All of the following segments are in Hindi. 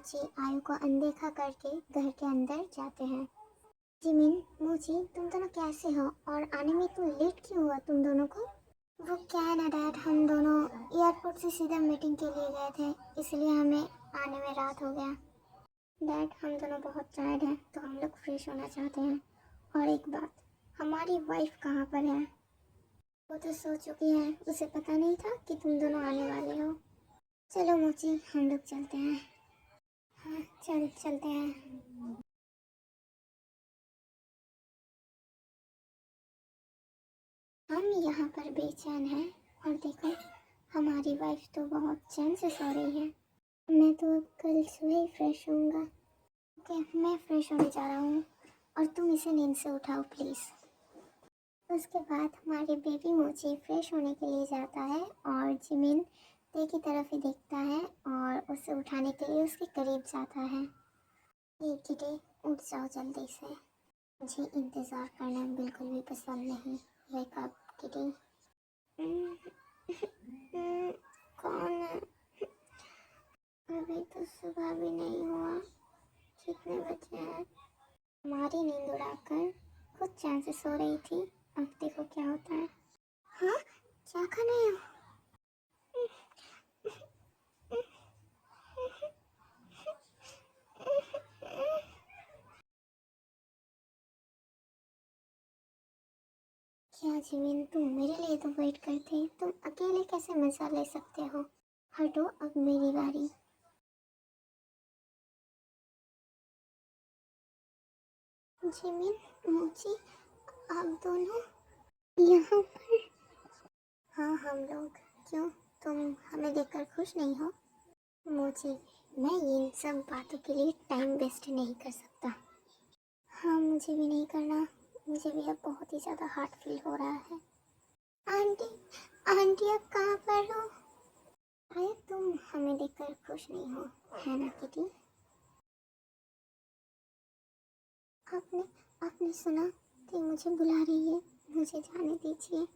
मोची आयु को अनदेखा करके घर के अंदर जाते हैं। जिमिन, मोची, तुम दोनों कैसे हो और आने में इतना लेट क्यों हुआ तुम दोनों को? वो क्या है ना डैड, हम दोनों एयरपोर्ट से सीधा मीटिंग के लिए गए थे, इसलिए हमें आने में रात हो गया। डैड, हम दोनों बहुत टायर्ड हैं तो हम लोग फ्रेश होना चाहते हैं। और एक बात, हमारी वाइफ कहाँ पर है? वो तो सो चुकी है, उसे पता नहीं था कि तुम दोनों आने वाले हो। चलो मोची, हम लोग चलते हैं। हाँ चलते हैं। हम यहाँ पर बेचैन हैं और देखो, हमारी वाइफ तो बहुत चैन से सो रही है। मैं तो अब कल सुबह ही फ्रेश होऊंगा। ओके, मैं फ्रेश होने जा रहा हूँ और तुम इसे नींद से उठाओ प्लीज़। उसके बाद हमारे बेबी मोची फ्रेश होने के लिए जाता है और जिमिन ते की तरफ ही देखता है और उसे उठाने के लिए उसके करीब जाता है। ये किटे, उठ जाओ जल्दी से, मुझे इंतज़ार करना बिल्कुल भी पसंद नहीं। Wake up kitty. कौन है? अभी तो सुबह भी नहीं हुआ, कितने बजे हैं? हमारी नींद उड़ाकर खुद चैन से सो रही थी, अब देखो क्या होता है। हाँ, क्या खा रहे हो? क्या जिमिन, तुम मेरे लिए तो वेट करते, तुम अकेले कैसे मजा ले सकते हो? हटो, अब मेरी बारी। जिमिन, मोची, आप दोनों यहाँ पर? हाँ, हम लोग। क्यों, तुम हमें देखकर खुश नहीं हो? मोची, मैं इन सब बातों के लिए टाइम वेस्ट नहीं कर सकता। हाँ, मुझे भी नहीं करना, मुझे भी अब बहुत ही ज़्यादा हार्ट फील हो रहा है। आंटी, आंटी आप कहाँ पर हो? शायद तुम हमें देखकर खुश नहीं हो, है ना किटी? आपने आपने सुना कि मुझे बुला रही है, मुझे जाने दीजिए।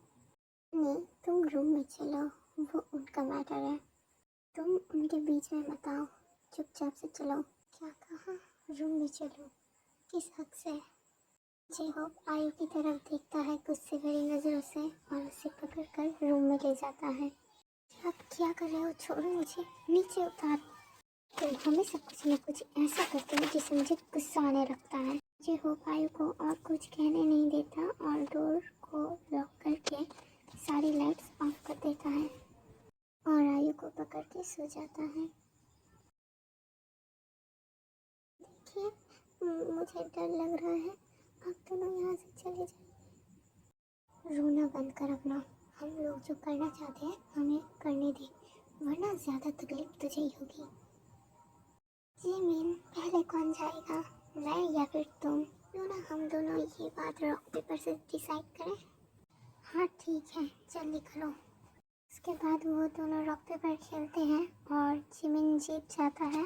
नहीं, तुम रूम में चलो, वो उनका मैटर है, तुम उनके बीच में मत आओ, चुपचाप से चलो। क्या कहा? रूम में चलो? किस हक से? जेहोप आयु की तरफ देखता है गुस्से भरी नज़रों से और उसे पकड़कर रूम में ले जाता है। आप क्या कर रहे हो? छोड़ो मुझे, नीचे उतार। तुम हमेशा कुछ न कुछ ऐसा करते हो जिससे मुझे गुस्सा आने लगता है। जेहोप आयु को और कुछ कहने नहीं देता और डोर को लॉक करके सारी लाइट्स ऑफ कर देता है और आयु को पकड़ के सो जाता है। देखिए, मुझे डर लग रहा है, आप दोनों यहाँ से चले जाइए। रोना बंद कर अपना, हम लोग जो करना चाहते हैं हमें करने दे, वरना ज़्यादा तकलीफ तुझे ही होगी। जिमिन, पहले कौन जाएगा, मैं या फिर तुम? क्यों ना हम दोनों ये बात रॉक पेपर से डिसाइड करें? हाँ ठीक है, जल्दी करो। उसके बाद वो दोनों रॉक पेपर खेलते हैं और जिमिन जीत जाता है।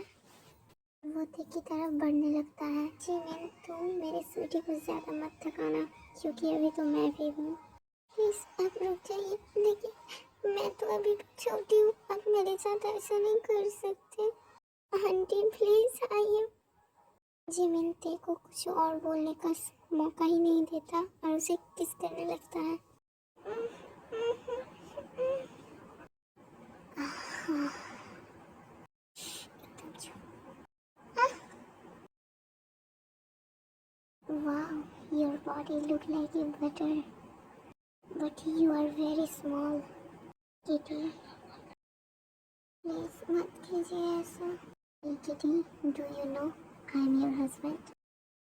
वो ती की तरफ बढ़ने लगता है। जिमिन, तुम मेरे स्वीटी को ज़्यादा मत थकाना, क्योंकि अभी तो मैं भी हूँ। प्लीज़ आप रुक जाइए, लेकिन मैं तो अभी भी छोटी हूँ, आप मेरे साथ ऐसा नहीं कर सकते। आंटी प्लीज़ आइए। जिमिन ते को कुछ और बोलने का मौका ही नहीं देता और उसे किस करने लगता है। Wow, your body look like a butter, but you are very small. Kitty, please मत कीजिए ऐसा। Hey Kitty, do you know I am your husband?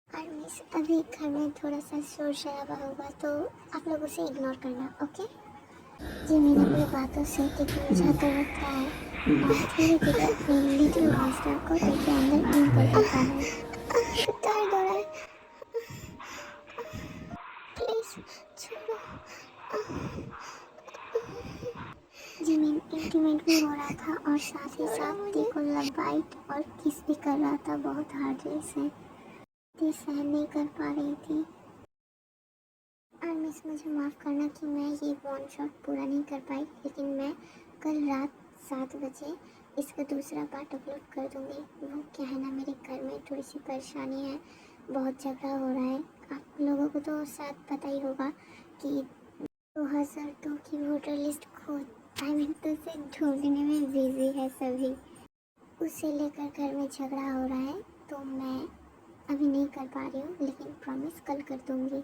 और मिस, अभी घर में थोड़ा सा शोर शराबा होगा तो आप लोग उसे इग्नोर करना, ओके? जिमिन अपनी बातों से टी को उलझाता रहता है और धीरे धीरे अपने लिटिल मॉन्स्टर को टी के अंदर इन कर देता है। दर्द हो रहा है, प्लीज छोड़ो। जिमिन इंटीमेट भी हो रहा था और साथ ही साथ टी को लव बाइट और किस भी कर रहा था बहुत हार्डली से। टी सहन नहीं कर पा रही थी। और मिस, मुझे माफ़ करना कि मैं ये वन शॉट पूरा नहीं कर पाई, लेकिन मैं कल रात 7 बजे इसका दूसरा पार्ट अपलोड कर दूँगी। वो क्या है ना, मेरे घर में थोड़ी सी परेशानी है, बहुत झगड़ा हो रहा है। आप लोगों को तो शायद पता ही होगा कि 2002 की वोटर लिस्ट तो उसे ढूंढने में बिजी है सभी। उसे लेकर घर में झगड़ा हो रहा है, तो मैं अभी नहीं कर पा रही हूँ, लेकिन प्रॉमिस कल कर दूँगी।